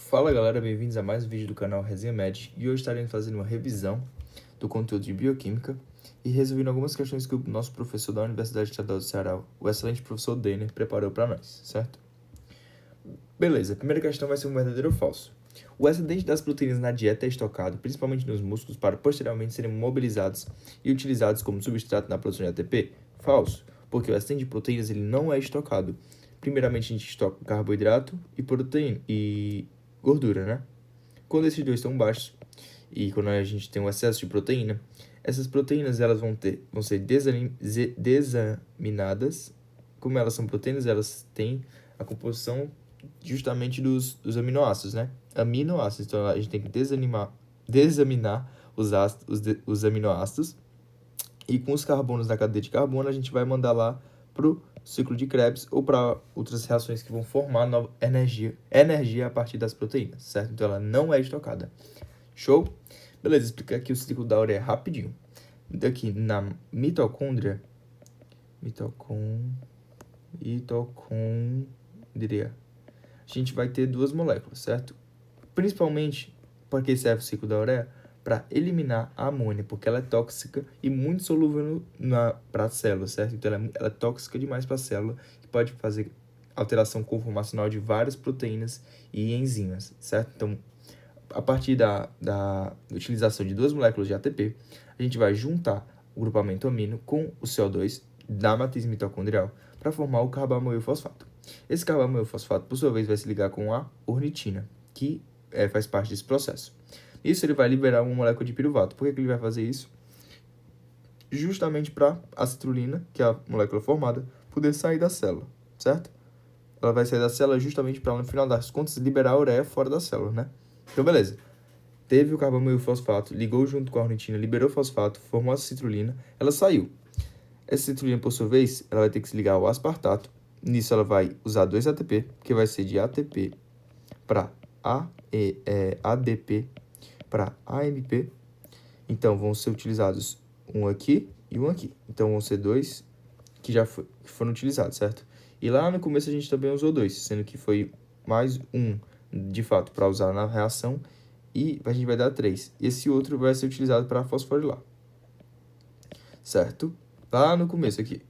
Fala galera, bem-vindos a mais um vídeo do canal Resenha Med e hoje estaremos fazendo uma revisão do conteúdo de Bioquímica e resolvendo algumas questões que o nosso professor da Universidade Estadual do Ceará, o excelente professor Denner, preparou para nós, certo? Beleza, a primeira questão vai ser um verdadeiro ou falso. O excedente das proteínas na dieta é estocado, principalmente nos músculos, para posteriormente serem mobilizados e utilizados como substrato na produção de ATP? Falso, porque o excedente de proteínas ele não é estocado. Primeiramente a gente estoca carboidrato e proteína e gordura, né? Quando esses dois estão baixos e quando a gente tem um excesso de proteína, essas proteínas elas vão ser desaminadas. Como elas são proteínas, elas têm a composição justamente dos aminoácidos, né? Aminoácidos. Então a gente tem que desaminar os aminoácidos. E com os carbonos da cadeia de carbono, a gente vai mandar lá pro ciclo de Krebs ou para outras reações que vão formar nova energia a partir das proteínas, certo? Então ela não é estocada. Show? Beleza, explicar aqui o ciclo da ureia rapidinho. Daqui na mitocôndria, a gente vai ter duas moléculas, certo? Principalmente, para que serve o ciclo da ureia? Para eliminar a amônia, porque ela é tóxica e muito solúvel para a célula, certo? Então ela é tóxica demais para a célula, que pode fazer alteração conformacional de várias proteínas e enzimas, certo? Então, a partir da utilização de duas moléculas de ATP, a gente vai juntar o grupamento amino com o CO2 da matriz mitocondrial para formar o carbamoil fosfato. Esse carbamoil fosfato, por sua vez, vai se ligar com a ornitina, que faz parte desse processo. Isso ele vai liberar uma molécula de piruvato. Por que ele vai fazer isso? Justamente para a citrulina, que é a molécula formada, poder sair da célula, certo? Ela vai sair da célula justamente para, no final das contas, liberar a ureia fora da célula, né? Então, beleza. Teve o carbamoil fosfato, ligou junto com a ornitina, liberou o fosfato, formou a citrulina, ela saiu. Essa citrulina, por sua vez, ela vai ter que se ligar ao aspartato. Nisso, ela vai usar 2 ATP, que vai ser de ATP para ADP para AMP. Então, vão ser utilizados um aqui e um aqui. Então, vão ser dois que foram utilizados, certo? E lá no começo a gente também usou dois, sendo que foi mais um, de fato, para usar na reação, e a gente vai dar 3. Esse outro vai ser utilizado para fosforilar, certo? Lá no começo aqui.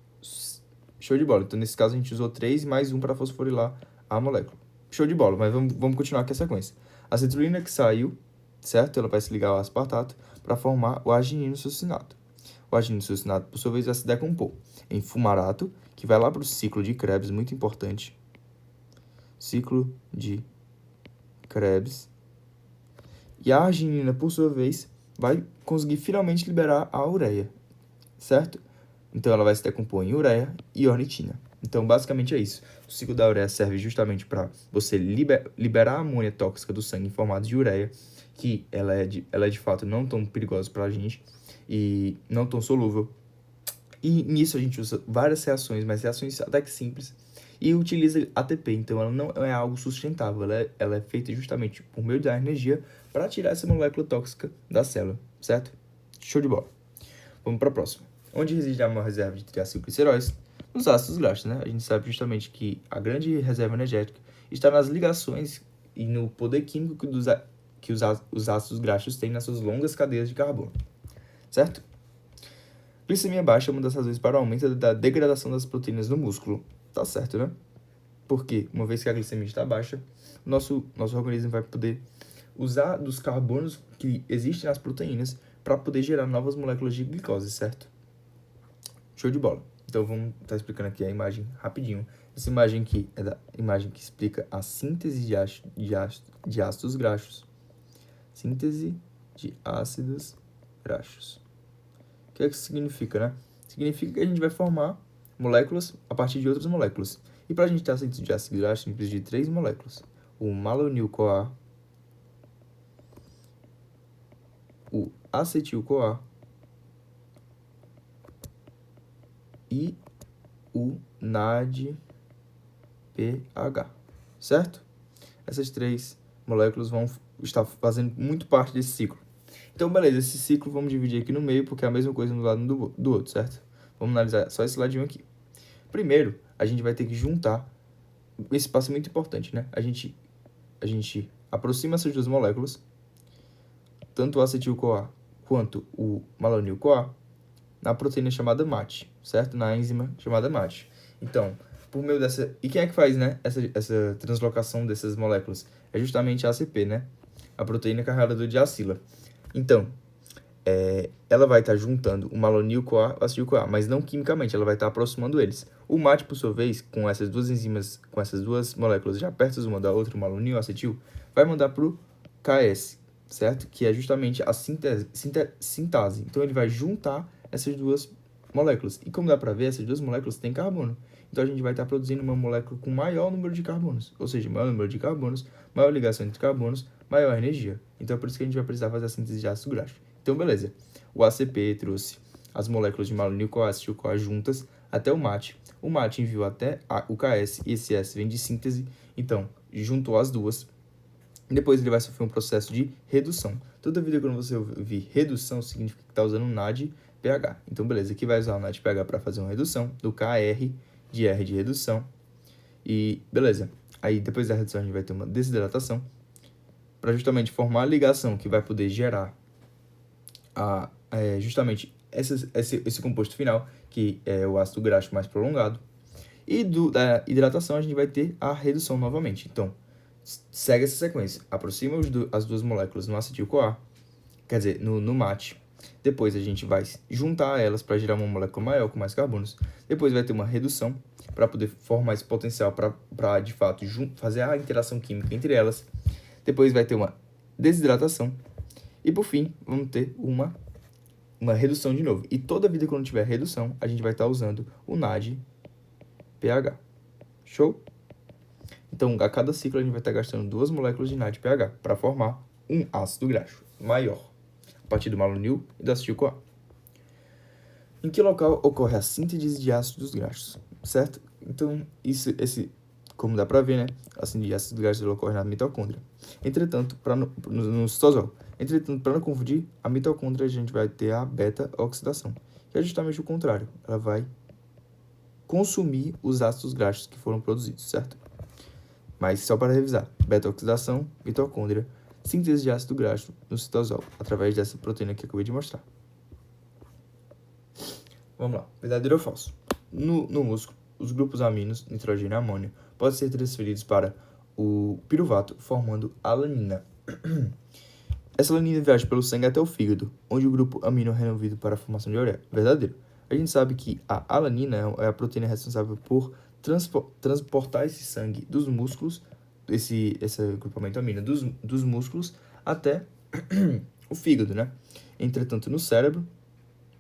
Show de bola. Então, nesse caso, a gente usou 3 mais 1 para fosforilar a molécula. Show de bola, mas vamos continuar aqui a sequência. A citrulina que saiu, certo? Ela vai se ligar ao aspartato para formar o arginino succinato. O arginino succinato, por sua vez, vai se decompor em fumarato, que vai lá para o ciclo de Krebs, muito importante. Ciclo de Krebs. E a arginina, por sua vez, vai conseguir finalmente liberar a ureia, certo? Então, ela vai se decompor em ureia e ornitina. Então, basicamente é isso. O ciclo da ureia serve justamente para você liberar a amônia tóxica do sangue em formato de ureia, que ela é de fato não tão perigosa para a gente e não tão solúvel. E nisso a gente usa várias reações, mas reações até que simples, e utiliza ATP. Então, ela não é algo sustentável. Ela é feita justamente por meio da energia para tirar essa molécula tóxica da célula, certo? Show de bola. Vamos para a próxima. Onde reside a maior reserva de triacilgliceróis? Nos ácidos graxos, né? A gente sabe justamente que a grande reserva energética está nas ligações e no poder químico que os ácidos graxos têm nas suas longas cadeias de carbono, certo? Glicemia baixa é uma das razões para o aumento da degradação das proteínas no músculo. Tá certo, né? Porque, uma vez que a glicemia está baixa, nosso organismo vai poder usar dos carbonos que existem nas proteínas para poder gerar novas moléculas de glicose, certo? Show de bola. Então, vamos estar explicando aqui a imagem rapidinho. Essa imagem aqui é da imagem que explica a síntese de ácidos graxos. Síntese de ácidos graxos. O que é que isso significa, né? Significa que a gente vai formar moléculas a partir de outras moléculas. E para a gente ter a síntese de ácido graxo, a gente precisa de 3 moléculas. O malonil-CoA, o acetil-CoA e o NADPH, certo? Essas 3 moléculas vão estar fazendo muito parte desse ciclo. Então, beleza, esse ciclo vamos dividir aqui no meio, porque é a mesma coisa no lado do outro, certo? Vamos analisar só esse ladinho aqui. Primeiro, a gente vai ter que juntar, esse passo é muito importante, né? A gente aproxima essas duas moléculas, tanto o acetil-CoA quanto o malonil-CoA, na proteína chamada MAT, certo? Na enzima chamada MAT. Então, por meio dessa... E quem é que faz, né, essa translocação dessas moléculas? É justamente a ACP, né? A proteína carregadora de acila. Então, ela vai estar juntando o malonil-CoA e o acetil-CoA, mas não quimicamente, ela vai estar aproximando eles. O MAT, por sua vez, com essas duas enzimas, com essas duas moléculas já perto uma da outra, o malonil e o acetil, vai mandar para o KS, certo? Que é justamente a sintase. Então, ele vai juntar essas duas moléculas. E como dá para ver, essas duas moléculas têm carbono. Então, a gente vai estar produzindo uma molécula com maior número de carbonos. Ou seja, maior número de carbonos, maior ligação entre carbonos, maior energia. Então, é por isso que a gente vai precisar fazer a síntese de ácido graxo. Então, beleza. O ACP trouxe as moléculas de malonil-CoA e acetil-CoA juntas até o MAT. O MAT enviou até o KS e esse S vem de síntese. Então, juntou as duas. Depois ele vai sofrer um processo de redução. Toda vida quando você ouvir redução, significa que está usando um NADPH. Então, beleza. Aqui vai usar o NADPH para fazer uma redução do KR de R de redução. E, beleza. Aí, depois da redução, a gente vai ter uma desidratação para justamente formar a ligação que vai poder gerar justamente esse composto final, que é o ácido graxo mais prolongado. E da hidratação, a gente vai ter a redução novamente. Então, segue essa sequência. Aproxima as duas moléculas no acetil-CoA, quer dizer, no MAT. Depois a gente vai juntar elas para gerar uma molécula maior com mais carbonos. Depois vai ter uma redução para poder formar esse potencial para de fato fazer a interação química entre elas. Depois vai ter uma desidratação. E por fim, vamos ter uma redução de novo. E toda vida quando tiver redução, a gente vai estar usando o NADPH. Show? Então, a cada ciclo, a gente vai estar gastando 2 moléculas de NADPH para formar um ácido graxo maior, a partir do malonil e do acetil-CoA. Em que local ocorre a síntese de ácidos graxos, certo? Então, como dá para ver, né? A síntese de ácidos graxos ocorre na mitocôndria. Entretanto, no citosol. Entretanto, para não confundir, a mitocôndria a gente vai ter a beta-oxidação, que é justamente o contrário. Ela vai consumir os ácidos graxos que foram produzidos, certo? Mas só para revisar, beta-oxidação, mitocôndria, síntese de ácido graxo no citosol, através dessa proteína que eu acabei de mostrar. Vamos lá, verdadeiro ou falso? No músculo, os grupos aminos, nitrogênio e amônio, podem ser transferidos para o piruvato, formando alanina. Essa alanina viaja pelo sangue até o fígado, onde o grupo amino é removido para a formação de ureia. Verdadeiro. A gente sabe que a alanina é a proteína responsável por transportar esse sangue dos músculos, esse grupamento amino dos músculos até o fígado, né? Entretanto, no cérebro,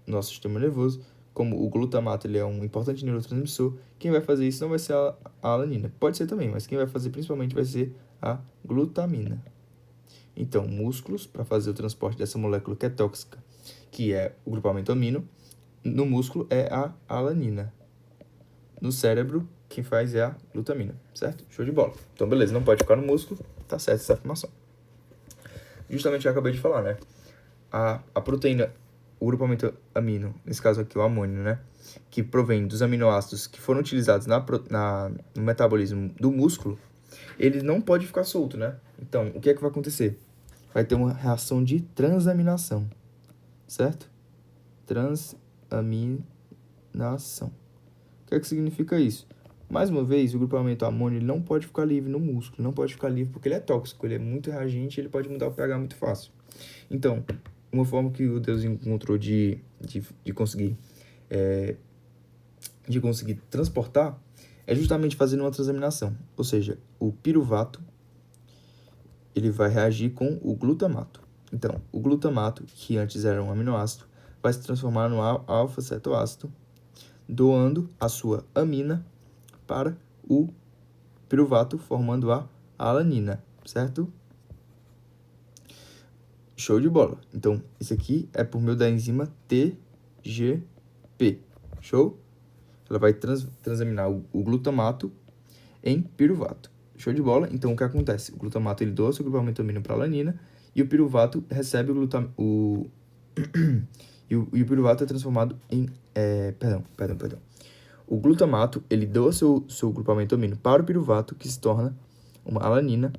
nosso sistema nervoso, como o glutamato ele é um importante neurotransmissor, quem vai fazer isso não vai ser a alanina. Pode ser também, mas quem vai fazer principalmente vai ser a glutamina. Então, músculos, para fazer o transporte dessa molécula que é tóxica, que é o grupamento amino, no músculo é a alanina. No cérebro, quem faz é a glutamina, certo? Show de bola. Então, beleza, não pode ficar no músculo, tá certo essa afirmação. Justamente o que eu acabei de falar, né? A proteína, o grupamento amino, nesse caso aqui o amônio, né? Que provém dos aminoácidos que foram utilizados no metabolismo do músculo, ele não pode ficar solto, né? Então, o que é que vai acontecer? Vai ter uma reação de transaminação, certo? Transaminação. O que é que significa isso? Mais uma vez, o grupamento amônio ele não pode ficar livre no músculo, não pode ficar livre porque ele é tóxico, ele é muito reagente, ele pode mudar o pH muito fácil. Então, uma forma que o Deus encontrou de conseguir transportar é justamente fazendo uma transaminação, ou seja, o piruvato ele vai reagir com o glutamato. Então, o glutamato, que antes era um aminoácido, vai se transformar no alfa-cetoácido, doando a sua amina para o piruvato, formando a alanina, certo? Show de bola. Então, isso aqui é por meio da enzima TGP. Show? Ela vai transaminar o glutamato em piruvato. Show de bola? Então, o que acontece? O glutamato ele doa seu grupamento amino para a alanina e o piruvato recebe o piruvato é transformado em... Perdão. O glutamato ele doa seu grupamento amino para o piruvato, que se torna uma alanina,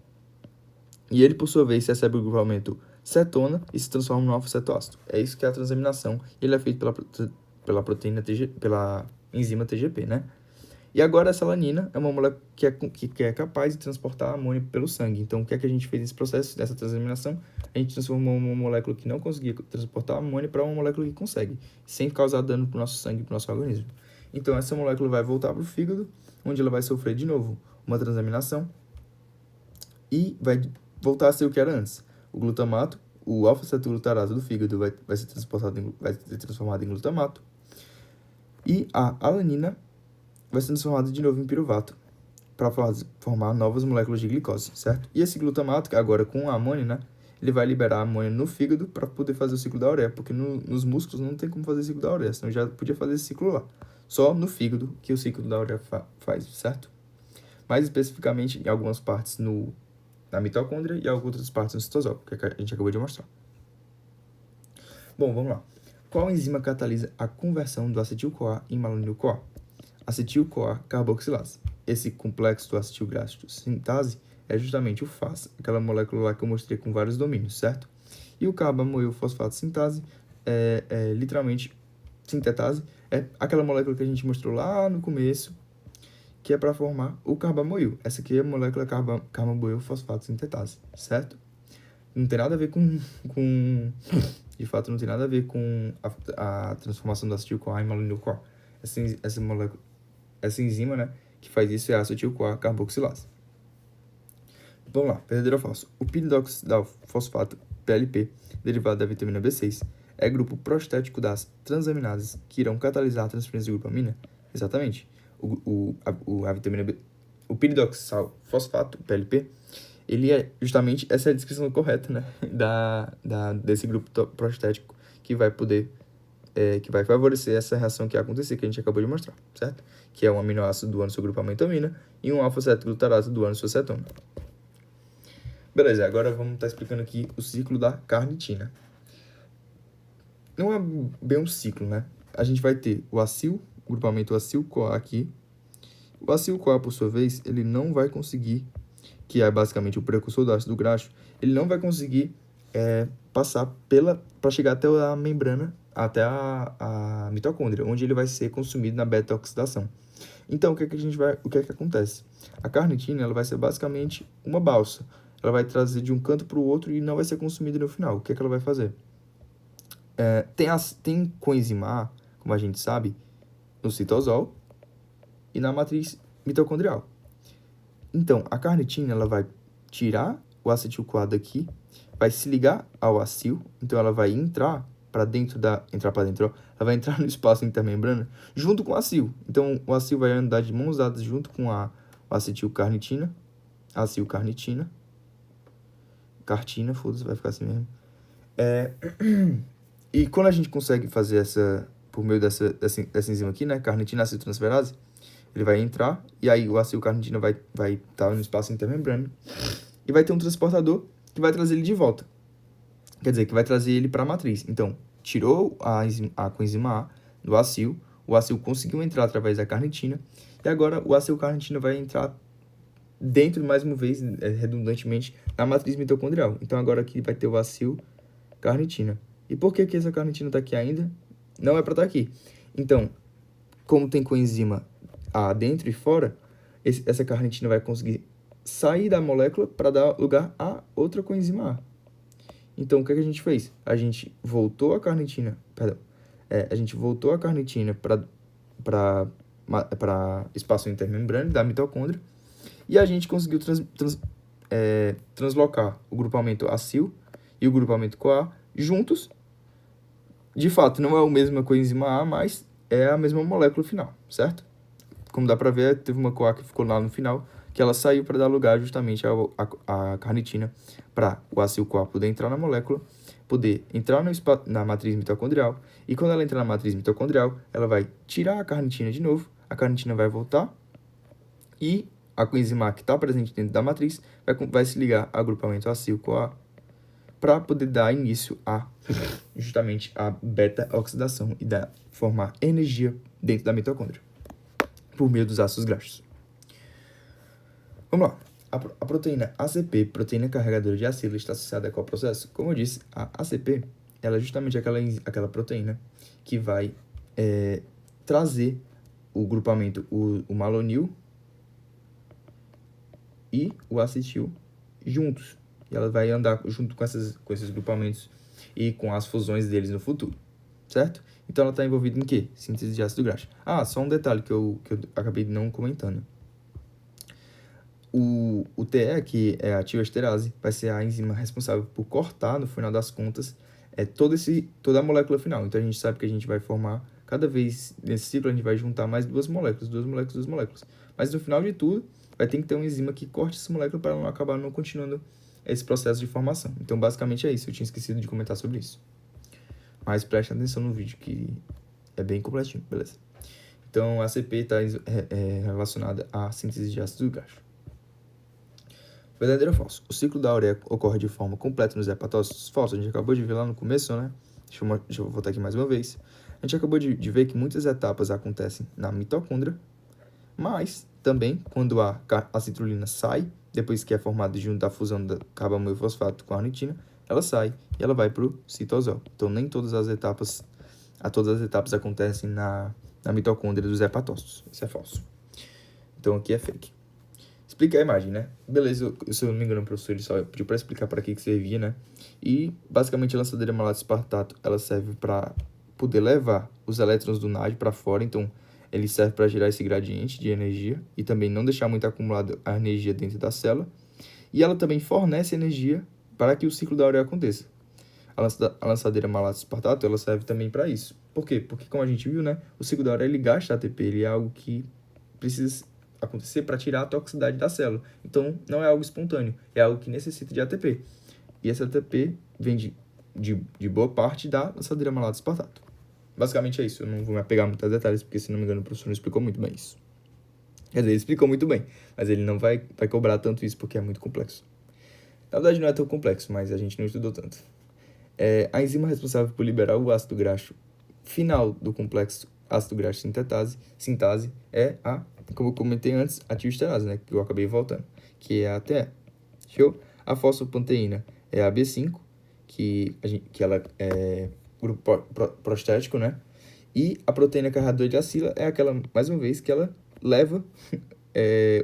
E ele, por sua vez, recebe o grupamento cetona e se transforma no alfa-cetoácido. É isso que é a transaminação. Ele é feito pela proteína pela enzima TGP, né? E agora essa alanina é uma molécula que é capaz de transportar amônio pelo sangue. Então, o que é que a gente fez nesse processo, dessa transaminação? A gente transformou uma molécula que não conseguia transportar amônio para uma molécula que consegue, sem causar dano para o nosso sangue, para o nosso organismo. Então, essa molécula vai voltar para o fígado, onde ela vai sofrer de novo uma transaminação e vai voltar a ser o que era antes. O glutamato, o alfa-cetoglutarato do fígado vai ser transformado em glutamato e a alanina vai ser transformado de novo em piruvato para formar novas moléculas de glicose, certo? E esse glutamato, agora com a amônia, né, ele vai liberar a amônia no fígado para poder fazer o ciclo da ureia, porque nos músculos não tem como fazer o ciclo da ureia, senão já podia fazer esse ciclo lá. Só no fígado que o ciclo da ureia faz, certo? Mais especificamente em algumas partes na mitocôndria e algumas outras partes no citosol, que a gente acabou de mostrar. Bom, vamos lá. Qual enzima catalisa a conversão do acetil-CoA em malonil-CoA? Acetil-CoA carboxilase. Esse complexo do acetilgraxo sintase é justamente o FAS, aquela molécula lá que eu mostrei com vários domínios, certo? E o carbamoil fosfato sintase é literalmente sintetase, é aquela molécula que a gente mostrou lá no começo, que é para formar o carbamoil. Essa aqui é a molécula carbamoil fosfato sintetase, certo? Não tem nada a ver com de fato, não tem nada a ver com a transformação do acetil-CoA em malonil-CoA. Essa molécula, essa enzima, né, que faz isso é a acetil-CoA carboxilase. Vamos lá, verdadeiro ou falso? O piridoxidal fosfato, PLP, derivado da vitamina B6, é grupo prostético das transaminases que irão catalisar a transferência de grupamina? Exatamente. A vitamina B, o piridoxal fosfato, PLP, ele é justamente, essa é a descrição correta, né, desse grupo prostético que vai poder, que vai favorecer essa reação que ia acontecer, que a gente acabou de mostrar, certo? Que é um aminoácido doando seu grupamento amina e um alfa-cetoglutarato doando sua cetona. Beleza, agora vamos estar explicando aqui o ciclo da carnitina. Não é bem um ciclo, né? A gente vai ter o grupamento acil-CoA aqui. O acil-CoA, por sua vez, ele não vai conseguir, que é basicamente o precursor do ácido graxo, ele não vai conseguir passar para chegar até a membrana, até a mitocôndria, onde ele vai ser consumido na beta-oxidação. Então, o que é que acontece? A carnitina, ela vai ser basicamente uma balsa. Ela vai trazer de um canto para o outro e não vai ser consumida no final. O que é que ela vai fazer? Tem coenzima A, como a gente sabe, no citosol e na matriz mitocondrial. Então, a carnitina, ela vai tirar o acetil-CoA daqui, vai se ligar ao acil, então ela vai entrar para dentro ela vai entrar no espaço intermembrana junto com o acil. Então, o acil vai andar de mãos dadas junto com a acetil-carnitina, cartina, foda-se, vai ficar assim mesmo. E quando a gente consegue fazer por meio dessa enzima aqui, né, carnitina acetiltransferase, ele vai entrar, e aí o acil-carnitina vai estar no espaço intermembrana, e vai ter um transportador que vai trazer ele de volta. Quer dizer, que vai trazer ele para a matriz. Então, tirou a coenzima A do acil, o acil conseguiu entrar através da carnitina, e agora o acil-carnitina vai entrar dentro, mais uma vez, redundantemente, na matriz mitocondrial. Então, agora aqui vai ter o acil-carnitina. E por que essa carnitina está aqui ainda? Não é para estar aqui. Então, como tem coenzima A dentro e fora, essa carnitina vai conseguir sair da molécula para dar lugar a outra coenzima A. Então, o que a gente fez? A gente voltou a carnitina, para espaço intermembrana da mitocôndria e a gente conseguiu translocar o grupamento acil e o grupamento CoA juntos. De fato, não é a mesma coenzima A, mas é a mesma molécula final, certo? Como dá para ver, teve uma CoA que ficou lá no final, que ela saiu para dar lugar justamente à carnitina, para o acil-CoA poder entrar na molécula, poder entrar na matriz mitocondrial, e quando ela entrar na matriz mitocondrial, ela vai tirar a carnitina de novo, a carnitina vai voltar, e a coenzima A que está presente dentro da matriz vai se ligar ao agrupamento acil-CoA para poder dar início justamente a beta-oxidação e formar energia dentro da mitocôndria, por meio dos ácidos graxos. Vamos lá. A proteína ACP, proteína carregadora de acila, está associada a qual processo? Como eu disse, a ACP ela é justamente aquela proteína que vai trazer o grupamento, o malonil e o acetil juntos. E ela vai andar junto com esses grupamentos e com as fusões deles no futuro, certo? Então ela está envolvida em quê? Síntese de ácido graxo. Ah, só um detalhe que eu acabei não comentando. O TE, que é a tioesterase, vai ser a enzima responsável por cortar, no final das contas, toda a molécula final. Então, a gente sabe que a gente vai formar, cada vez nesse ciclo, a gente vai juntar mais duas moléculas. Mas, no final de tudo, vai ter que ter uma enzima que corte essa molécula para não acabar não continuando esse processo de formação. Então, basicamente é isso. Eu tinha esquecido de comentar sobre isso. Mas preste atenção no vídeo, que é bem completinho, beleza? Então, a ACP está relacionada à síntese de ácido graxo. Verdadeiro ou falso? O ciclo da ureia ocorre de forma completa nos hepatócitos? Falso. A gente acabou de ver lá no começo, né? Deixa eu voltar aqui mais uma vez. A gente acabou de ver que muitas etapas acontecem na mitocôndria, mas também quando a acetilolina sai, depois que é formada junto da fusão do carbamoil fosfato com a ornitina, ela sai e ela vai para o citosol. Então, nem todas as etapas acontecem na mitocôndria dos hepatócitos. Isso é falso. Então, aqui é fake. Explica a imagem, né? Beleza, se eu não me engano, o professor ele só pediu para explicar para que servia, né? E, basicamente, a lançadeira malato espartato, ela serve para poder levar os elétrons do NAD para fora. Então, ele serve para gerar esse gradiente de energia e também não deixar muito acumulada a energia dentro da célula. E ela também fornece energia para que o ciclo da ureia aconteça. A lançadeira malato espartato, ela serve também para isso. Por quê? Porque, como a gente viu, né? O ciclo da ureia, ele gasta ATP, ele é algo que precisa acontecer para tirar a toxicidade da célula. Então, não é algo espontâneo, é algo que necessita de ATP. E esse ATP vem de boa parte da lançadeira malato espartato. Basicamente é isso. Eu não vou me apegar muito a detalhes, porque, se não me engano, o professor não explicou muito bem isso. Quer dizer, ele explicou muito bem, mas ele não vai cobrar tanto isso, porque é muito complexo. Na verdade, não é tão complexo, mas a gente não estudou tanto. A enzima responsável por liberar o ácido graxo final do complexo ácido graxo sintase é como eu comentei antes, a tioesterase, né, que eu acabei voltando, que é a TE. Show? A fosfopanteína é a B5, que ela é grupo prostético, né? E a proteína carregadora de acila é aquela, mais uma vez, que ela leva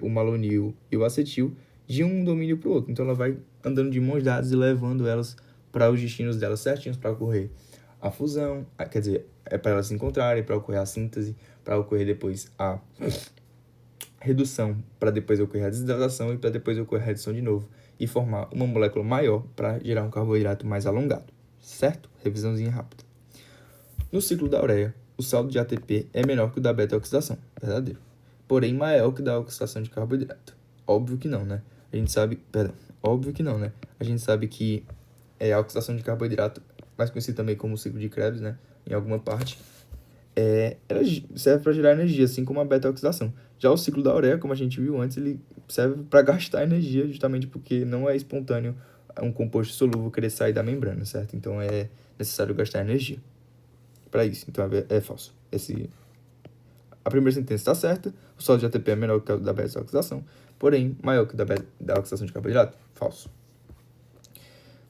o malonil e o acetil de um domínio para o outro. Então, ela vai andando de mãos dadas e levando elas para os destinos delas certinhos para ocorrer a fusão, quer dizer, é para elas se encontrarem, para ocorrer a síntese, para ocorrer depois a redução, para depois ocorrer a desidratação e para depois ocorrer a redução de novo e formar uma molécula maior para gerar um carboidrato mais alongado, certo? Revisãozinha rápida. No ciclo da ureia, o saldo de ATP é menor que o da beta-oxidação, verdadeiro. Porém, maior que o da oxidação de carboidrato. Óbvio que não, né? Óbvio que não, né? A gente sabe que a oxidação de carboidrato, mais conhecido também como ciclo de Krebs, né? Em alguma parte, ela serve para gerar energia, assim como a beta-oxidação. Já o ciclo da ureia, como a gente viu antes, ele serve para gastar energia, justamente porque não é espontâneo um composto solúvel querer sair da membrana, certo? Então, é necessário gastar energia para isso. Então, é falso. A primeira sentença está certa, o saldo de ATP é menor que o da beta-oxidação, porém, maior que o da oxidação de carboidrato. Falso.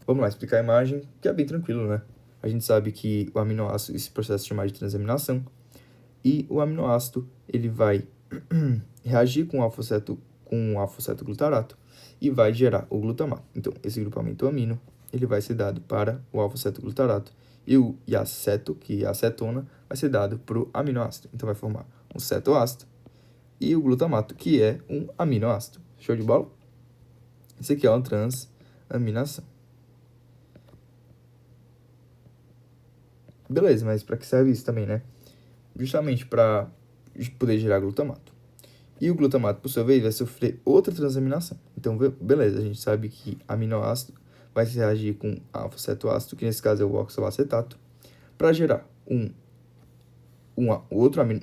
Vamos lá, explicar a imagem, que é bem tranquilo, né? A gente sabe que o aminoácido, esse processo é chamado de transaminação, e o aminoácido, ele vai reagir com o alfa-cetoglutarato e vai gerar o glutamato. Então, esse grupamento amino, ele vai ser dado para o alfa-cetoglutarato e a ceto, que é a acetona, vai ser dado para o aminoácido. Então, vai formar um cetoácido e o glutamato, que é um aminoácido. Show de bola? Esse aqui é uma transaminação. Beleza, mas para que serve isso também, né? Justamente para poder gerar glutamato. E o glutamato, por sua vez, vai sofrer outra transaminação. Então, beleza, a gente sabe que aminoácido vai reagir com alfa-cetoácido, que nesse caso é o oxalacetato, para gerar um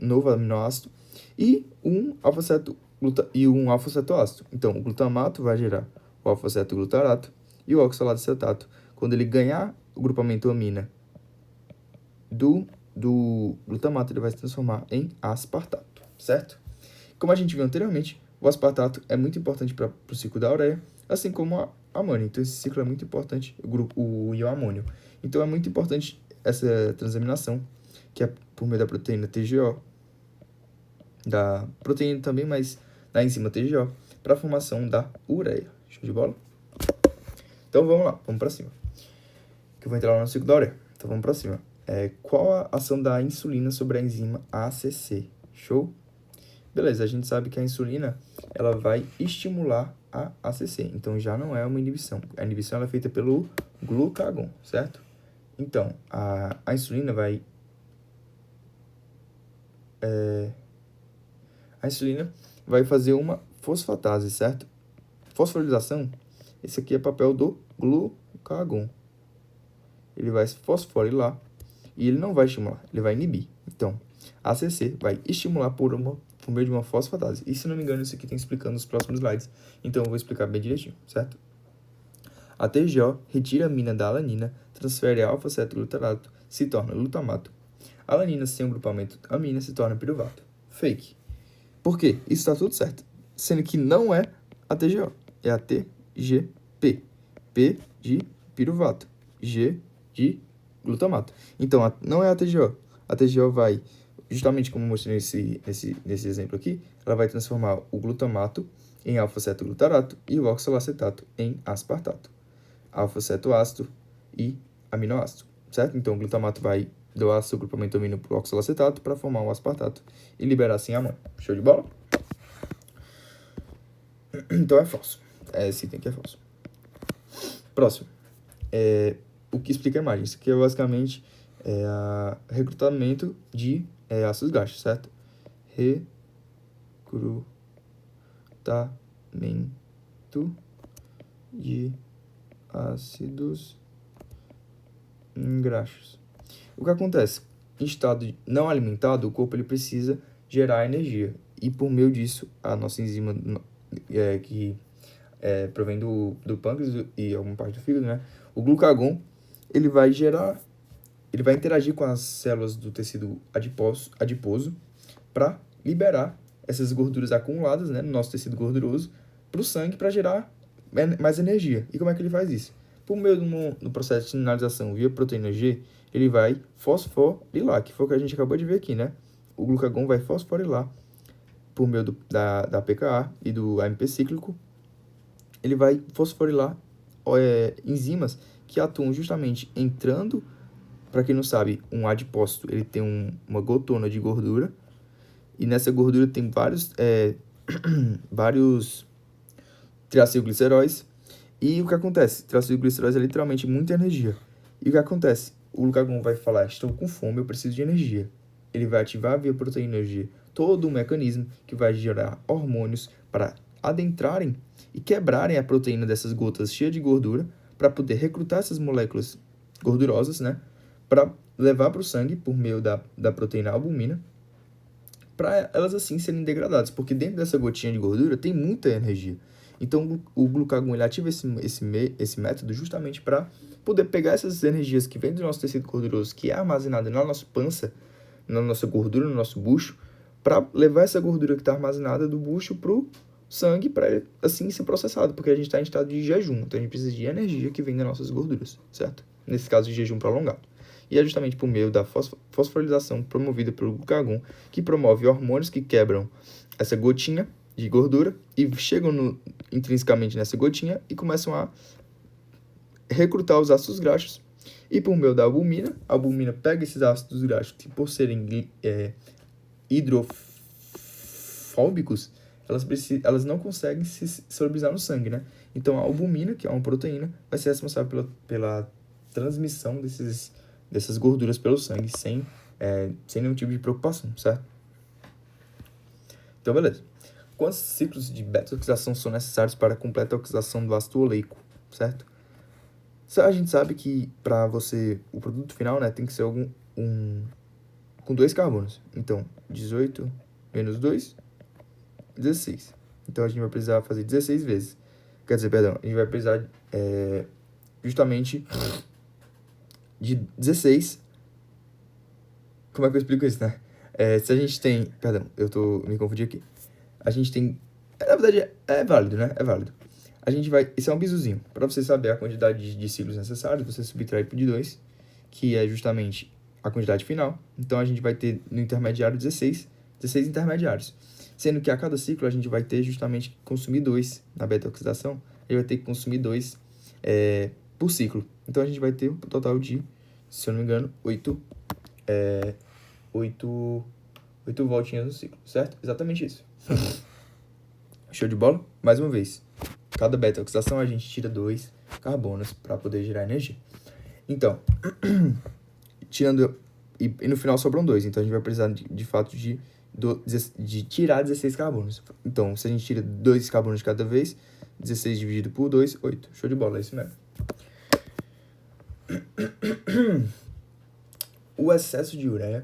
novo aminoácido e um alfa-cetoácido. Então, o glutamato vai gerar o alfa-cetoglutarato e o oxalacetato, quando ele ganhar o grupamento amina do glutamato, ele vai se transformar em aspartato, certo? Como a gente viu anteriormente, O aspartato é muito importante para o ciclo da ureia, assim como a amônio. Então, esse ciclo é muito importante, o íon amônio. Então, é muito importante essa transaminação, que é por meio da proteína TGO, da proteína também, mas da enzima TGO, para a formação da ureia. Show de bola? Então, vamos lá, vamos para cima. Que eu vou entrar lá no ciclo da ureia. Então, vamos para cima. Qual a ação da insulina sobre a enzima ACC? Show? Beleza, a gente sabe que a insulina, ela vai estimular a ACC, então já não é uma inibição. A inibição ela é feita pelo glucagon, certo? Então, a insulina vai... A insulina vai fazer uma fosfatase, certo? Fosforilação, esse aqui é papel do glucagon. Ele vai fosforilar e ele não vai estimular, ele vai inibir. Então, a ACC vai estimular por meio de uma fosfatase. E se não me engano, isso aqui tem explicando nos próximos slides. Então, eu vou explicar bem direitinho, certo? A TGO retira a amina da alanina, transfere a alfa-cetoglutarato, se torna glutamato. A alanina sem o grupamento amina se torna piruvato. Fake. Por quê? Isso está tudo certo. Sendo que não é a TGO. É a TGP. P de piruvato. G de glutamato. Então, não é a TGO. A TGO vai... Justamente como eu mostrei nesse exemplo aqui, ela vai transformar o glutamato em alfa-cetoglutarato e o oxalacetato em aspartato. Alfa-cetoácido e aminoácido, certo? Então, o glutamato vai doar seu grupamento amino para o oxalacetato para formar o aspartato e liberar assim a amônio. Show de bola? Então, é falso. Esse item aqui é falso. Próximo. O que explica a imagem. Isso aqui é basicamente recrutamento de ácidos graxos, certo? Recrutamento de ácidos graxos. O que acontece? Em estado não alimentado, o corpo ele precisa gerar energia. E por meio disso, a nossa enzima que provém do pâncreas e alguma parte do fígado, né? O glucagon, ele vai interagir com as células do tecido adiposo para liberar essas gorduras acumuladas, né, no nosso tecido gorduroso para o sangue para gerar mais energia. E como é que ele faz isso? Por meio do processo de sinalização via proteína G, ele vai fosforilar, que foi o que a gente acabou de ver aqui, né? O glucagon vai fosforilar por meio da pKa e do AMP cíclico. Ele vai fosforilar enzimas que atuam justamente entrando. Para quem não sabe, um adipócito, ele tem uma gotona de gordura, e nessa gordura tem vários triacilgliceróis, e o que acontece? Triacilgliceróis é literalmente muita energia. E o que acontece? O glucagon vai falar, estou com fome, eu preciso de energia. Ele vai ativar via proteína G todo um mecanismo que vai gerar hormônios para adentrarem e quebrarem a proteína dessas gotas cheias de gordura, para poder recrutar essas moléculas gordurosas, né? Para levar para o sangue por meio da proteína albumina, para elas assim serem degradadas, porque dentro dessa gotinha de gordura tem muita energia. Então, o glucagon ele ativa esse método justamente para poder pegar essas energias que vêm do nosso tecido gorduroso, que é armazenada na nossa pança, na nossa gordura, no nosso bucho, para levar essa gordura que está armazenada do bucho para o sangue, para assim ser processado, porque a gente está em estado de jejum, então a gente precisa de energia que vem das nossas gorduras, certo? Nesse caso de jejum prolongado. E é justamente por meio da fosforilação promovida pelo glucagon que promove hormônios que quebram essa gotinha de gordura e chegam intrinsecamente nessa gotinha e começam a recrutar os ácidos graxos. E por meio da albumina, a albumina pega esses ácidos graxos que, por serem hidrofóbicos, elas não conseguem se solubilizar no sangue, né? Então, a albumina, que é uma proteína, vai ser responsável pela transmissão dessas gorduras pelo sangue, sem nenhum tipo de preocupação, certo? Então, beleza. Quantos ciclos de beta-oxidação são necessários para a completa oxidação do ácido oleico, certo? A gente sabe que para o produto final, né, tem que ser com 2 carbonos. Então, 18 menos 2, 16. Então, a gente vai precisar fazer 16 vezes. Quer dizer, perdão, a gente vai precisar justamente de 16. Como é que eu explico isso, né? Se a gente tem... Perdão, me confundi aqui. A gente tem Na verdade, é válido, né? É válido. A gente vai... Esse é um bizuzinho. Para você saber a quantidade de ciclos necessários, você subtrai de 2, que é justamente a quantidade final. Então, a gente vai ter no intermediário 16 intermediários. Sendo que a cada ciclo, a gente vai ter justamente que consumir 2 na beta-oxidação. A gente vai ter que consumir 2 por ciclo. Então, a gente vai ter um total de, se eu não me engano, 8 voltinhas no ciclo, certo? Exatamente isso. Show de bola? Mais uma vez. Cada beta-oxidação a gente tira 2 carbonos para poder gerar energia. Então, tirando... E no final sobram 2. Então, a gente vai precisar, de fato, de tirar 16 carbonos. Então, se a gente tira 2 carbonos de cada vez, 16 dividido por 2, 8. Show de bola, é isso mesmo. O excesso de ureia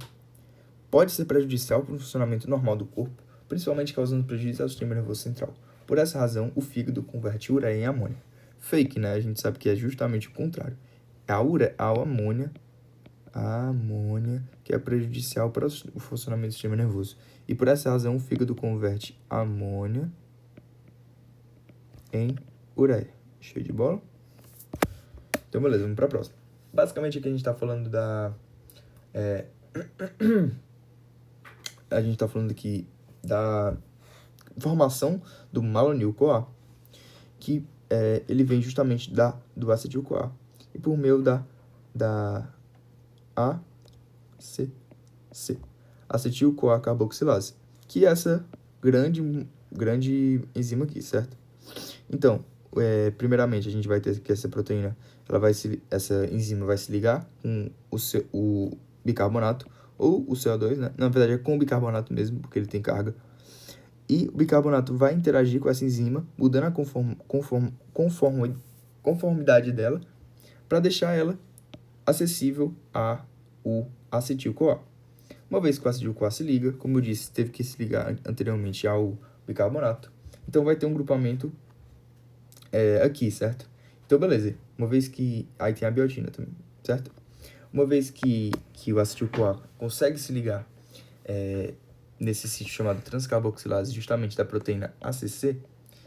pode ser prejudicial para o funcionamento normal do corpo, principalmente causando prejuízo ao sistema nervoso central. Por essa razão, o fígado converte ureia em amônia. Fake, né? A gente sabe que é justamente o contrário. É a amônia que é prejudicial para o funcionamento do sistema nervoso. E por essa razão, o fígado converte amônia em ureia. Show de bola? Então, beleza, vamos para a próxima. Basicamente, aqui a gente está falando a gente está falando aqui da formação do malonil-CoA, que ele vem justamente do acetil-CoA, e por meio da ACC, acetil-CoA carboxilase, que é essa grande enzima aqui, certo? Então, primeiramente, a gente vai ter que essa proteína, essa enzima vai se ligar com o bicarbonato, ou o CO2, né? Na verdade, é com o bicarbonato mesmo, porque ele tem carga. E o bicarbonato vai interagir com essa enzima, mudando a conformidade dela, para deixar ela acessível ao acetil-CoA. Uma vez que o acetil-CoA se liga, como eu disse, teve que se ligar anteriormente ao bicarbonato. Então, vai ter um grupamento aqui, certo? Então, beleza. Uma vez que... Aí tem a biotina também, certo? Uma vez que o acetil-CoA consegue se ligar nesse sítio chamado transcarboxilase, justamente da proteína ACC,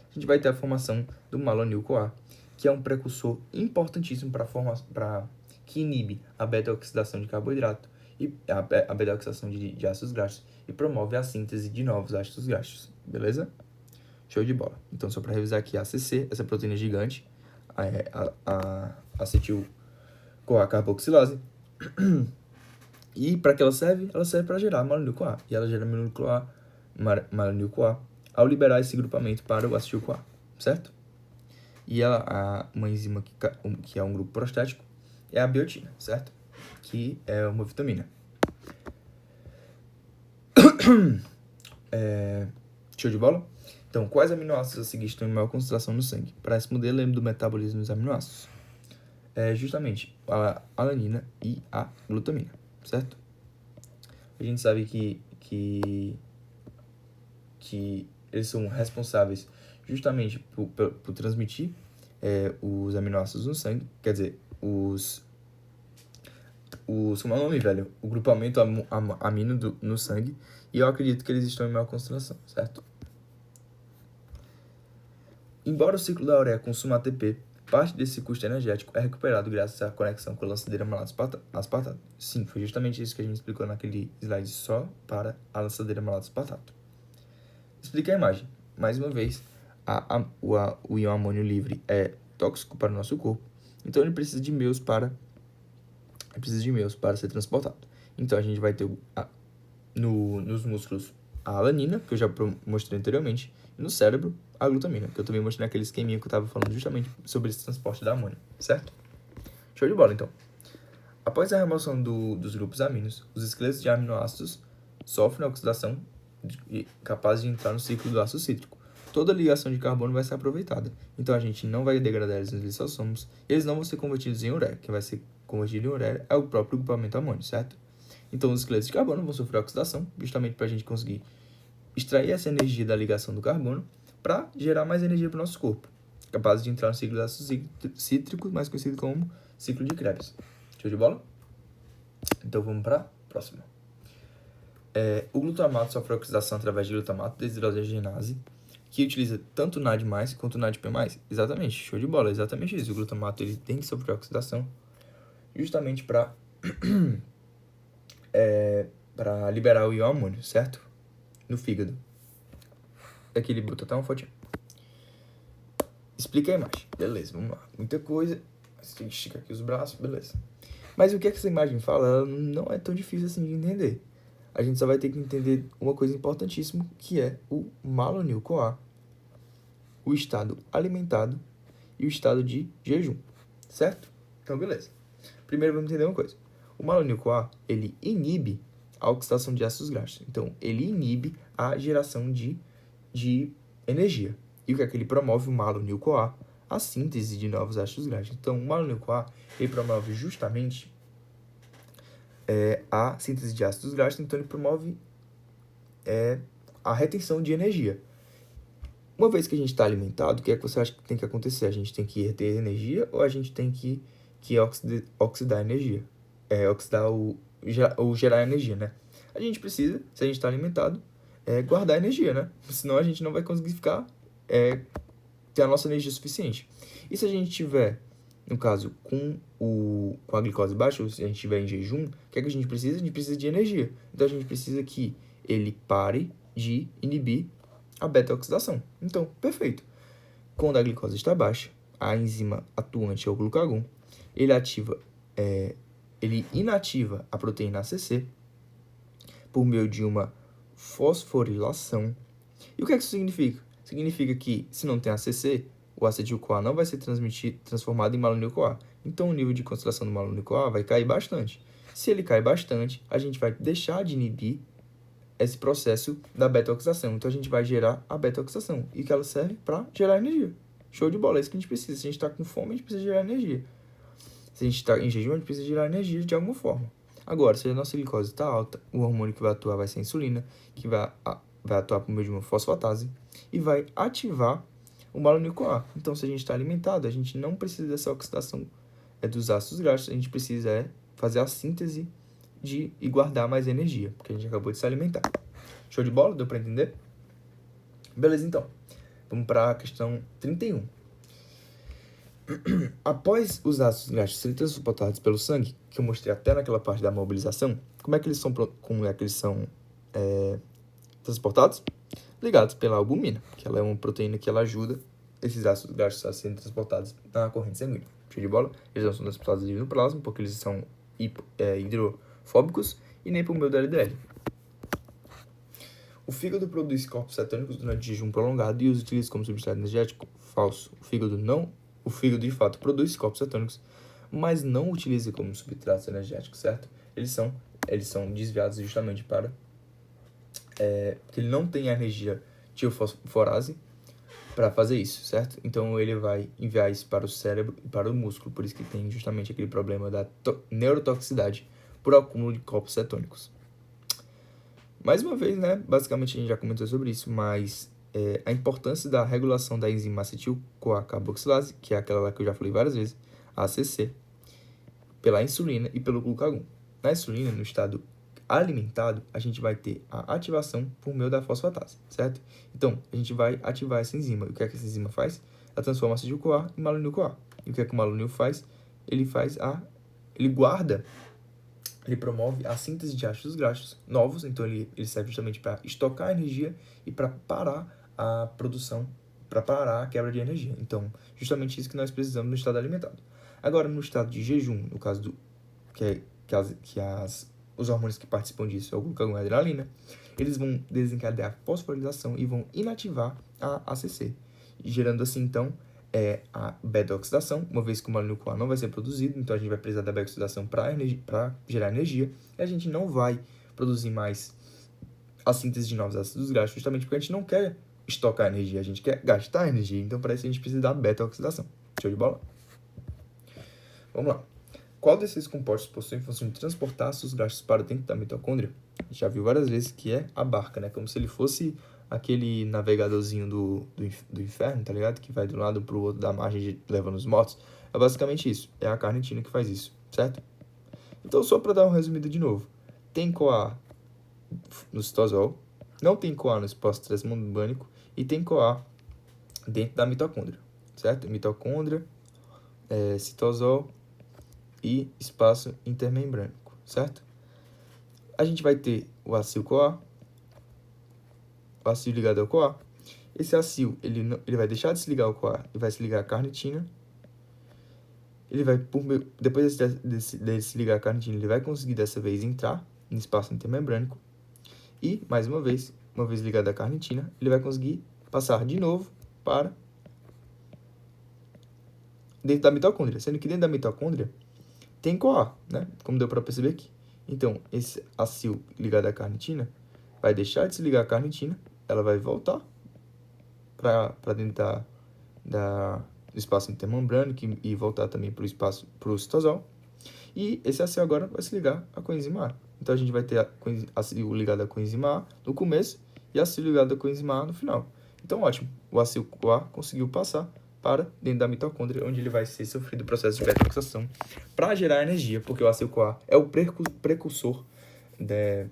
a gente vai ter a formação do malonil-CoA, que é um precursor importantíssimo que inibe a beta-oxidação de carboidrato e a beta-oxidação de ácidos graxos e promove a síntese de novos ácidos graxos, beleza? Show de bola. Então, só para revisar aqui, a ACC, essa proteína gigante, a acetil-CoA carboxilase. E para que ela serve? Ela serve para gerar malonil-CoA. E ela gera malonil-CoA ao liberar esse grupamento para o acetil-CoA, certo? E uma enzima que é um grupo prostático é a biotina, certo? Que é uma vitamina. Show de bola? Então, quais aminoácidos a seguir estão em maior concentração no sangue? Para esse modelo, lembra do metabolismo dos aminoácidos. Justamente a alanina e a glutamina, certo? A gente sabe que eles são responsáveis justamente por transmitir os aminoácidos no sangue, quer dizer, como é o nome, velho? O grupamento amino no sangue, e eu acredito que eles estão em maior concentração, certo? Embora o ciclo da ureia consuma ATP, parte desse custo energético é recuperado graças à conexão com a lançadeira malato-aspartato. Sim, foi justamente isso que a gente explicou naquele slide só para a lançadeira malato-aspartato. Explica a imagem. Mais uma vez, o íon amônio livre é tóxico para o nosso corpo, então ele precisa de meios para ser transportado. Então, a gente vai ter nos músculos a alanina, que eu já mostrei anteriormente, e no cérebro a glutamina, que eu também mostrei naquele esqueminha que eu estava falando justamente sobre esse transporte da amônia, certo? Show de bola, então. Após a remoção dos grupos aminos, os esqueletos de aminoácidos sofrem a oxidação capaz de entrar no ciclo do ácido cítrico. Toda ligação de carbono vai ser aproveitada, então a gente não vai degradar eles nos lisossomos e eles não vão ser convertidos em ureia. Quem vai ser convertido em ureia é o próprio grupamento amônio, certo? Então, os esqueletos de carbono vão sofrer oxidação, justamente para a gente conseguir extrair essa energia da ligação do carbono para gerar mais energia para o nosso corpo, capaz de entrar no ciclo do ácido cítrico, mais conhecido como ciclo de Krebs. Show de bola? Então, vamos para a próxima. O glutamato sofre oxidação através de glutamato desidrogenase, que utiliza tanto o NAD+, quanto o NADP+. Exatamente, show de bola, exatamente isso. O glutamato ele tem que sofrer oxidação justamente para para liberar o íon amônio, certo? No fígado. Aqui ele botou até uma fotinha. Explica aí mais. Beleza, vamos lá. Muita coisa. Você tem que esticar aqui os braços, beleza. Mas o que essa imagem fala, ela não é tão difícil assim de entender. A gente só vai ter que entender uma coisa importantíssima, que é o malonil-CoA, o estado alimentado e o estado de jejum, certo? Então, beleza. Primeiro, vamos entender uma coisa. O malonil-CoA, ele inibe a oxidação de ácidos graxos. Então, ele inibe a geração de energia. E o que é que ele promove? O malonil-CoA, a síntese de novos ácidos graxos. Então, o malonil-CoA, ele promove justamente a síntese de ácidos graxos, então ele promove a retenção de energia. Uma vez que a gente está alimentado, o que é que você acha que tem que acontecer? A gente tem que reter energia ou a gente tem que oxidar energia? Oxidar ou gerar energia, né? A gente precisa, se a gente está alimentado, guardar energia, né? Senão a gente não vai conseguir ter a nossa energia suficiente. E se a gente tiver, no caso, com a glicose baixa, ou se a gente estiver em jejum, o que é que a gente precisa? A gente precisa de energia. Então a gente precisa que ele pare de inibir a beta-oxidação. Então, perfeito. Quando a glicose está baixa, a enzima atuante é o glucagon, ele inativa a proteína ACC por meio de uma fosforilação. E o que é que isso significa? Significa que, se não tem ACC, o acetil-CoA não vai ser transformado em malonil-CoA. Então, o nível de concentração do malonil-CoA vai cair bastante. Se ele cai bastante, a gente vai deixar de inibir esse processo da beta-oxidação. Então, a gente vai gerar a beta-oxidação. E que ela serve para gerar energia. Show de bola, é isso que a gente precisa. Se a gente está com fome, a gente precisa gerar energia. Se a gente está em jejum, a gente precisa gerar energia de alguma forma. Agora, se a nossa glicose está alta, o hormônio que vai atuar vai ser a insulina, que vai atuar por meio de uma fosfatase e vai ativar o malonil-CoA. Então, se a gente está alimentado, a gente não precisa dessa oxidação dos ácidos graxos, a gente precisa fazer a síntese e guardar mais energia, porque a gente acabou de se alimentar. Show de bola? Deu para entender? Beleza, então. Vamos para a questão 31. Após os ácidos graxos serem transportados pelo sangue, que eu mostrei até naquela parte da mobilização, como é que eles são transportados? Ligados pela albumina, que ela é uma proteína que ela ajuda esses ácidos graxos a serem transportados na corrente sanguínea. Show de bola? Eles não são transportados no plasma, porque eles são hidrofóbicos e nem por meio da LDL. O fígado produz corpos cetônicos durante jejum prolongado e os utiliza como substrato energético? Falso. O fígado de fato produz corpos cetônicos, mas não utiliza como substratos energéticos, certo? Eles são desviados justamente para que ele não tem a energia tiofosforase para fazer isso, certo? Então ele vai enviar isso para o cérebro e para o músculo, por isso que tem justamente aquele problema da neurotoxicidade por acúmulo de corpos cetônicos. Mais uma vez, né? Basicamente a gente já comentou sobre isso, mas a importância da regulação da enzima acetil-CoA carboxilase, que é aquela lá que eu já falei várias vezes, a ACC, pela insulina e pelo glucagon. Na insulina, no estado alimentado, a gente vai ter a ativação por meio da fosfatase, certo? Então, a gente vai ativar essa enzima. E o que é que essa enzima faz? Ela transforma acetil-CoA em malonil-CoA. E o que é que o malonil faz? Ele promove a síntese de ácidos graxos novos, então ele serve justamente para estocar energia e para parar a produção, para parar a quebra de energia. Então, justamente isso que nós precisamos no estado alimentado. Agora, no estado de jejum, no caso do os hormônios que participam disso é o glucagon e a adrenalina, eles vão desencadear a fosforilação e vão inativar a ACC, gerando assim, então, a beta-oxidação, uma vez que o malonil-CoA não vai ser produzido, então a gente vai precisar da beta-oxidação para gerar energia, e a gente não vai produzir mais a síntese de novos ácidos graxos, justamente porque a gente não quer estocar energia, a gente quer gastar energia, então para isso a gente precisa da beta-oxidação. Show de bola? Vamos lá. Qual desses compostos possui a função de transportar ácidos graxos para dentro da mitocôndria? A gente já viu várias vezes que é a barca, né? Como se ele fosse aquele navegadorzinho do inferno, tá ligado? Que vai de um lado pro outro da margem levando os mortos. É basicamente isso. É a carnitina que faz isso, certo? Então, só para dar uma resumida de novo. Tem CoA no citosol, não tem CoA no pós-estresse mambânico e tem CoA dentro da mitocôndria, certo? Mitocôndria, citosol e espaço intermembrânico, certo? A gente vai ter o acil-CoA, o acil ligado ao CoA. Esse acil, ele vai deixar de se ligar ao CoA e vai se ligar à carnitina. Ele vai, depois de se ligar à carnitina, ele vai conseguir dessa vez entrar no espaço intermembrânico. E, mais uma vez ligado à carnitina, ele vai conseguir passar de novo para dentro da mitocôndria. Sendo que dentro da mitocôndria tem CoA, né? Como deu para perceber aqui. Então, esse acil ligado à carnitina vai deixar de se ligar à carnitina, ela vai voltar para dentro do espaço intermembrânico e voltar também para o citosol. E esse acil agora vai se ligar à coenzima A. Então, a gente vai ter acil ligado à coenzima A no começo e acil ligado à coenzima A no final. Então, ótimo. O acil-CoA conseguiu passar para dentro da mitocôndria, onde ele vai ser sofrido o processo de beta-oxidação para gerar energia, porque o acil-CoA é o precursor e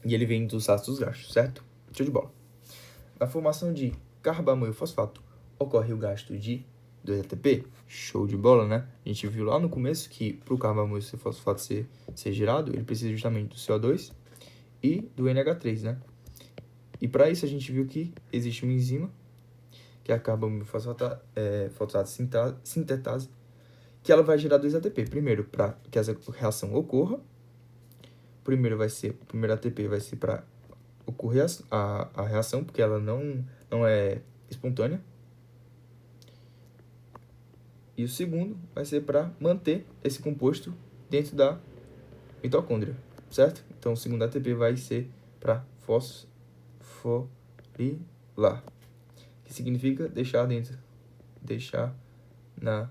ele vem dos ácidos graxos, certo? Show de bola. Na formação de carbamoil fosfato, ocorre o gasto de 2 ATP. Show de bola, né? A gente viu lá no começo que para o carbamoil fosfato ser gerado, ele precisa justamente do CO2 e do NH3, né? E para isso a gente viu que existe uma enzima, que é a carbamoil fosfato sintetase, que ela vai gerar 2 ATP. Primeiro, para que essa reação ocorra. O primeiro ATP vai ser para ocorrer a reação, porque ela não é espontânea. E o segundo vai ser para manter esse composto dentro da mitocôndria, certo? Então, o segundo ATP vai ser para fosforilar, que significa deixar na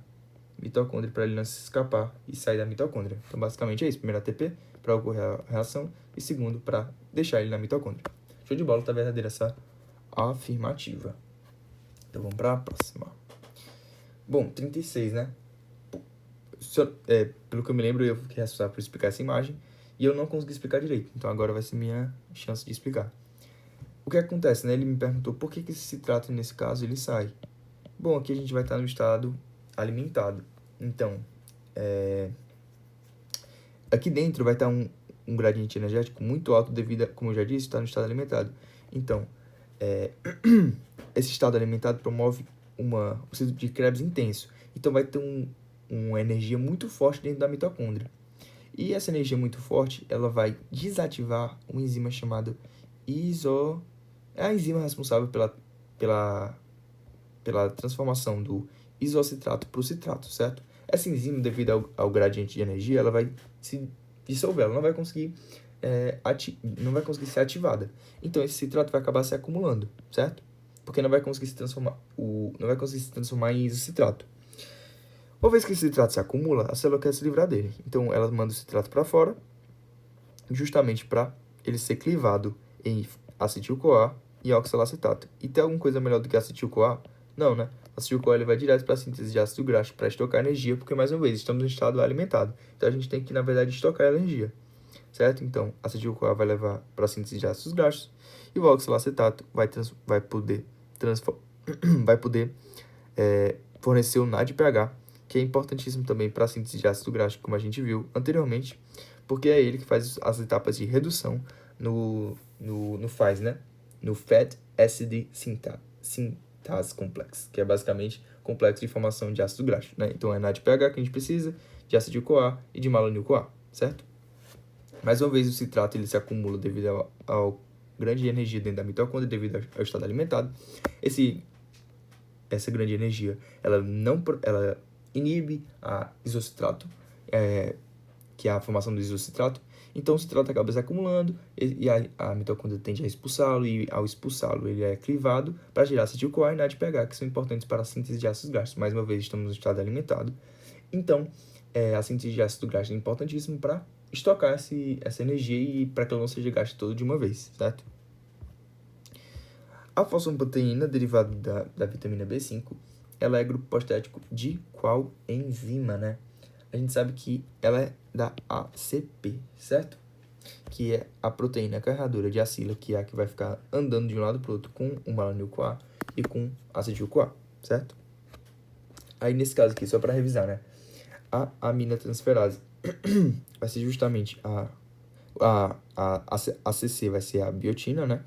mitocôndria para ele não se escapar e sair da mitocôndria. Então, basicamente é isso. Primeiro ATP para ocorrer a reação e segundo para deixar ele na mitocôndria. Show de bola, tá verdadeira essa afirmativa. Então, vamos para a próxima. Bom, 36, né? Pelo que eu me lembro, eu fiquei responsável por explicar essa imagem e eu não consegui explicar direito. Então, agora vai ser minha chance de explicar. O que acontece, né? Ele me perguntou por que esse citrato, nesse caso, ele sai. Bom, aqui a gente vai estar no estado alimentado. Então, aqui dentro vai estar um gradiente energético muito alto devido a, como eu já disse, estar no estado alimentado. Então, esse estado alimentado promove um ciclo de Krebs intenso. Então, vai ter uma energia muito forte dentro da mitocôndria. E essa energia muito forte, ela vai desativar uma enzima chamada É a enzima responsável pela transformação do isocitrato para o citrato, certo? Essa enzima, devido ao gradiente de energia, ela vai se dissolver, ela não vai conseguir ser ativada. Então, esse citrato vai acabar se acumulando, certo? Porque não vai conseguir se transformar em isocitrato. Uma vez que esse citrato se acumula, a célula quer se livrar dele. Então, ela manda o citrato para fora, justamente para ele ser clivado em acetil-CoA e oxalacetato. E tem alguma coisa melhor do que acetil-CoA? Não, né? Acetil-CoA ele vai direto para a síntese de ácido graxo para estocar energia, porque, mais uma vez, estamos no estado alimentado. Então, a gente tem que, na verdade, estocar a energia, certo? Então, acetil-CoA vai levar para a síntese de ácidos graxos e o oxalacetato vai poder fornecer o NADPH, que é importantíssimo também para a síntese de ácido graxo, como a gente viu anteriormente, porque é ele que faz as etapas de redução no Fat Acid Synthase Complex, que é basicamente complexo de formação de ácido graxo, né? Então, é NADPH que a gente precisa, de acetil-CoA e de malonil-CoA, certo? Mais uma vez, o citrato ele se acumula devido ao grande energia dentro da mitocôndria, devido ao estado alimentado. Essa grande energia, ela inibe a isocitrato, que é a formação do isocitrato. Então, o citrato acaba se acumulando e a mitocôndria tende a expulsá-lo, e ao expulsá-lo, ele é clivado para gerar acetil-CoA e NADPH, que são importantes para a síntese de ácidos graxos. Mais uma vez, estamos no estado alimentado. Então, a síntese de ácido graxo é importantíssimo para estocar essa energia e para que ela não seja gasta toda de uma vez, certo? A fosfoproteína, derivada da vitamina B5, ela é grupo postético de qual enzima, né? A gente sabe que ela é da ACP, certo? que é a proteína carreadora de acila, que é a que vai ficar andando de um lado para o outro com o malonil-CoA e com acetil-CoA, certo? Aí, nesse caso aqui, só para revisar, né? A aminotransferase vai ser justamente a ACC vai ser a biotina, né?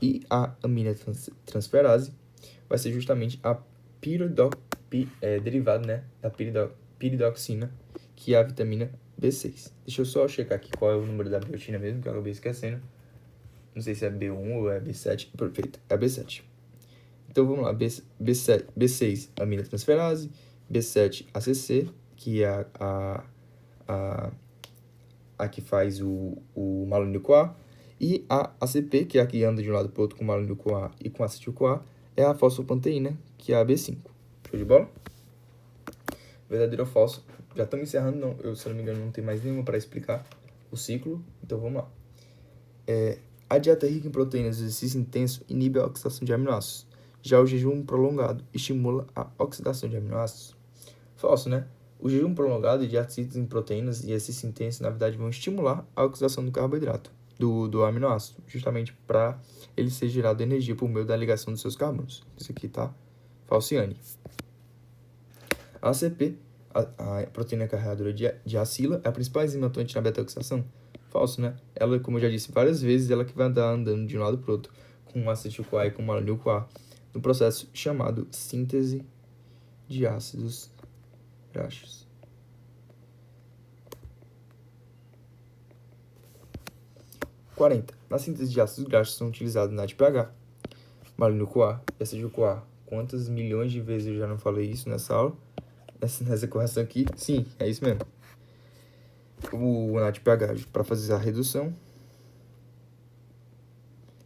E a aminotransferase vai ser justamente a derivado, né, da piridoxina, que é a vitamina B6. Deixa eu só checar aqui qual é o número da biotina mesmo, que eu acabei esquecendo. Não sei se é B1 ou é B7. Perfeito, é B7. Então vamos lá, B6 aminotransferase, B7 ACC, que é a que faz o malonil-CoA, e a ACP, que é a que anda de um lado para o outro com o malonil-CoA e com acetil-CoA, é a fosfopanteína, que é a B5. Show de bola? Verdadeiro ou falso? Já estamos encerrando, não, eu, se não me engano, não tem mais nenhuma para explicar o ciclo, então vamos lá. A dieta rica em proteínas e exercício intenso inibe a oxidação de aminoácidos. Já o jejum prolongado estimula a oxidação de aminoácidos. Falso, né? O jejum prolongado e dieta rica em proteínas e exercício intenso, na verdade, vão estimular a oxidação do carboidrato, do aminoácido, justamente para ele ser gerado energia por meio da ligação dos seus carbonos. Isso aqui tá falciane. A ACP, a proteína carreadora de acila, é a principal enzima atuante na beta-oxidação. Falso, né? Ela, como eu já disse várias vezes, ela que vai andar andando de um lado para o outro com acetil-CoA e com malonil-CoA no processo chamado síntese de ácidos graxos. Na síntese de ácidos graxos são utilizados NADPH, malonil-CoA e acetil-CoA. Quantas milhões de vezes eu já não falei isso nessa aula? Nessa correção aqui? Sim, é isso mesmo. O NADPH para fazer a redução,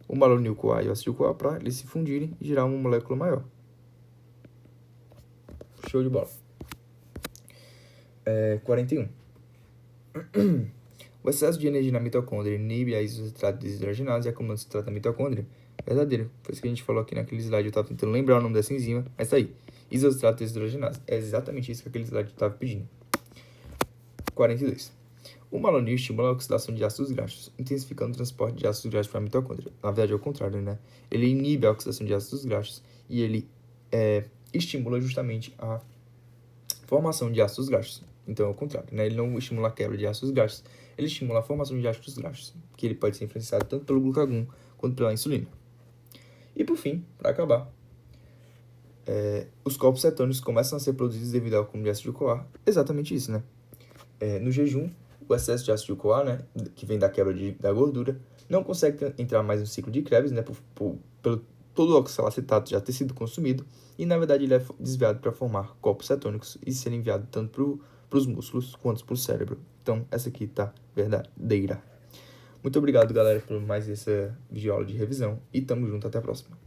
o malonil-CoA e o acetil-CoA para eles se fundirem e gerar uma molécula maior. Show de bola. 41. O excesso de energia na mitocôndria inibe a isocitrato desidrogenase e acumulando citrato na mitocôndria. Verdadeiro. Foi isso que a gente falou aqui naquele slide. Eu estava tentando lembrar o nome dessa enzima, mas tá aí. Isocitrato desidrogenase. É exatamente isso que aquele slide estava pedindo. 42. O malonil estimula a oxidação de ácidos graxos, intensificando o transporte de ácidos graxos para a mitocôndria. Na verdade, é o contrário, né? Ele inibe a oxidação de ácidos graxos e ele estimula justamente a formação de ácidos graxos. Então, é o contrário, né? Ele não estimula a quebra de ácidos graxos, ele estimula a formação de ácidos graxos, que ele pode ser influenciado tanto pelo glucagon quanto pela insulina. E, por fim, para acabar, os corpos cetônicos começam a ser produzidos devido ao acúmulo de acetil-CoA. Exatamente isso, né? No jejum, o excesso de acetil-CoA, né, que vem da quebra da gordura, não consegue entrar mais no ciclo de Krebs, né, pelo todo o oxalacetato já ter sido consumido, e na verdade ele é desviado para formar corpos cetônicos e ser enviado tanto para os músculos quanto para o cérebro. Então, essa aqui tá verdadeira. Muito obrigado, galera, por mais essa videoaula de revisão, e tamo junto, até a próxima.